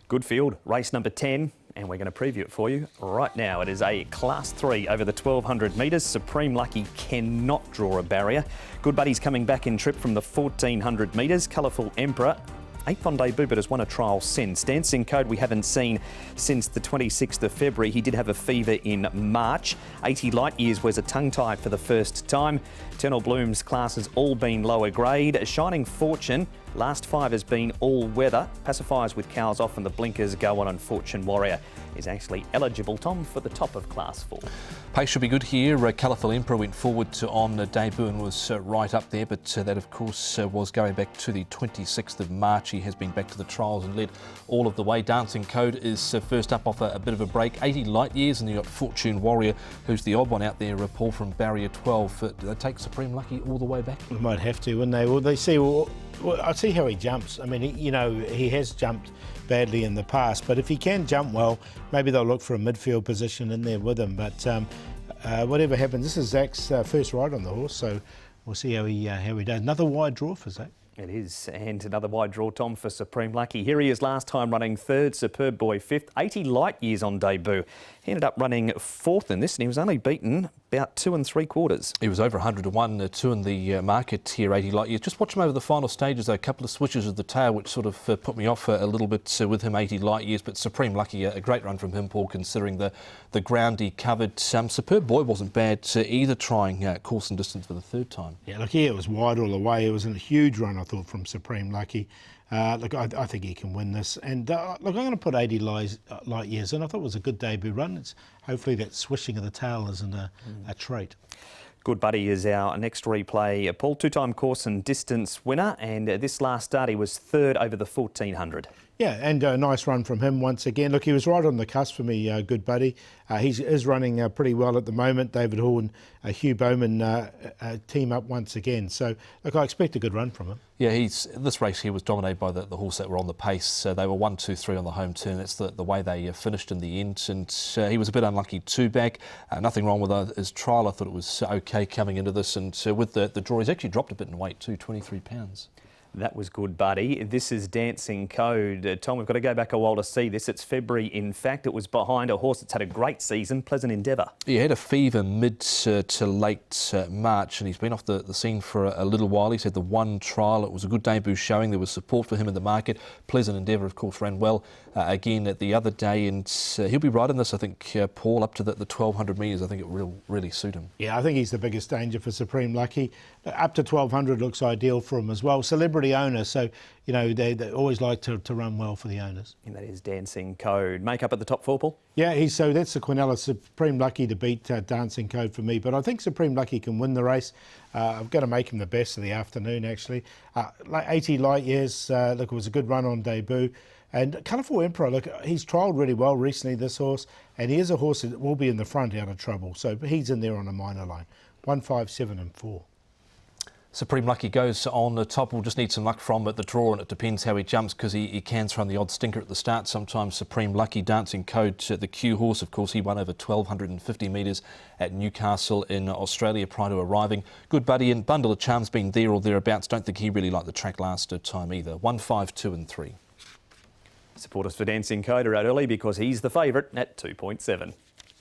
Good field, race number 10, and we're going to preview it for you right now. It is a Class 3 over the 1200 metres. Supreme Lucky cannot draw a barrier. Good Buddy's coming back in trip from the 1400 metres. Colourful Emperor, 8th on debut, but has won a trial since. Dancing Code we haven't seen since the 26th of February. He did have a fever in March. 80 Light Years was a tongue-tie for the first time. Eternal Bloom's class has all been lower grade. Shining Fortune, last 5 has been all weather. Pacifiers with cows off and the blinkers go on, and Fortune Warrior is actually eligible, Tom, for the top of Class 4. Pace should be good here. Colourful Emperor went forward on debut and was right up there, but that of course was going back to the 26th of March. He has been back to the trials and led all of the way. Dancing Code is first up off a bit of a break. 80 Light Years, and you've got Fortune Warrior, who's the odd one out there, Paul, from barrier 12. Do they take Supreme Lucky all the way back? They might have to, wouldn't they? Well, they see. Well, I see how he jumps. I mean, he has jumped badly in the past, but if he can jump well, maybe they'll look for a midfield position in there with him. But whatever happens, this is Zach's first ride on the horse, so we'll see how he does. Another wide draw for Zach. It is, and another wide draw, Tom, for Supreme Lucky. Here he is last time running third, Superb Boy fifth, 80 Light Years on debut. He ended up running fourth in this, and he was only beaten about 2 3/4. He was over 100 to 1, 2 in the market here, 80 Light Years. Just watch him over the final stages, though. A couple of switches of the tail, which sort of put me off a little bit with him, 80 Light Years. But Supreme Lucky, a great run from him, Paul, considering the ground he covered. Superb Boy wasn't bad either, trying course and distance for the third time. Yeah, look, here it was wide all the way. It was a huge run, I thought, from Supreme Lucky. Look, I think he can win this. And look, I'm going to put 80 Light Years in. I thought it was a good debut run. Hopefully that swishing of the tail isn't a trait. Good Buddy is our next replay. Paul, 2-time course and distance winner, and this last start he was third over the 1400. Yeah, and a nice run from him once again. Look, he was right on the cusp for me, Good Buddy. He is running pretty well at the moment. David Hall and Hugh Bowman team up once again. So, look, I expect a good run from him. Yeah, this race here was dominated by the horse that were on the pace. They were 1, 2, 3 on the home turn. That's the way they finished in the end. And he was a bit unlucky to back. Nothing wrong with his trial. I thought it was okay coming into this. And with the draw, he's actually dropped a bit in weight too, 23 pounds. That was Good Buddy. This is Dancing Code. Tom, we've got to go back a while to see this. It's February, in fact. It was behind a horse that's had a great season, Pleasant Endeavour. He had a fever mid to late March, and he's been off the scene for a little while. He's had the one trial. It was a good debut showing. There was support for him in the market. Pleasant Endeavour, of course, ran well again the other day, and he'll be right in this, I think, Paul, up to the 1200 metres. I think it will really suit him. Yeah, I think he's the biggest danger for Supreme Lucky. Up to 1200 looks ideal for him as well. Celebrity owner, so they always like to run well for the owners. And that is Dancing Code. Make up at the top 4, Paul? Yeah, so that's the Quinella. Supreme Lucky to beat Dancing Code for me, but I think Supreme Lucky can win the race. I've got to make him the best of the afternoon, actually. 80 Light Years, look, it was a good run on debut. And Colourful Emperor, look, he's trialled really well recently, this horse, and he is a horse that will be in the front out of trouble. So he's in there on a minor line. 1, 5, 7 and 4. Supreme Lucky goes on the top. We'll just need some luck from the draw, and it depends how he jumps, because he can throw the odd stinker at the start. Sometimes Supreme Lucky. Dancing Code, the Q horse, of course, he won over 1250 metres at Newcastle in Australia prior to arriving. Good Buddy and Bundle of Charms been there or thereabouts. Don't think he really liked the track last time either. 1, 5, 2 and 3. Supporters for Dancing Code are out early because he's the favourite at 2.7.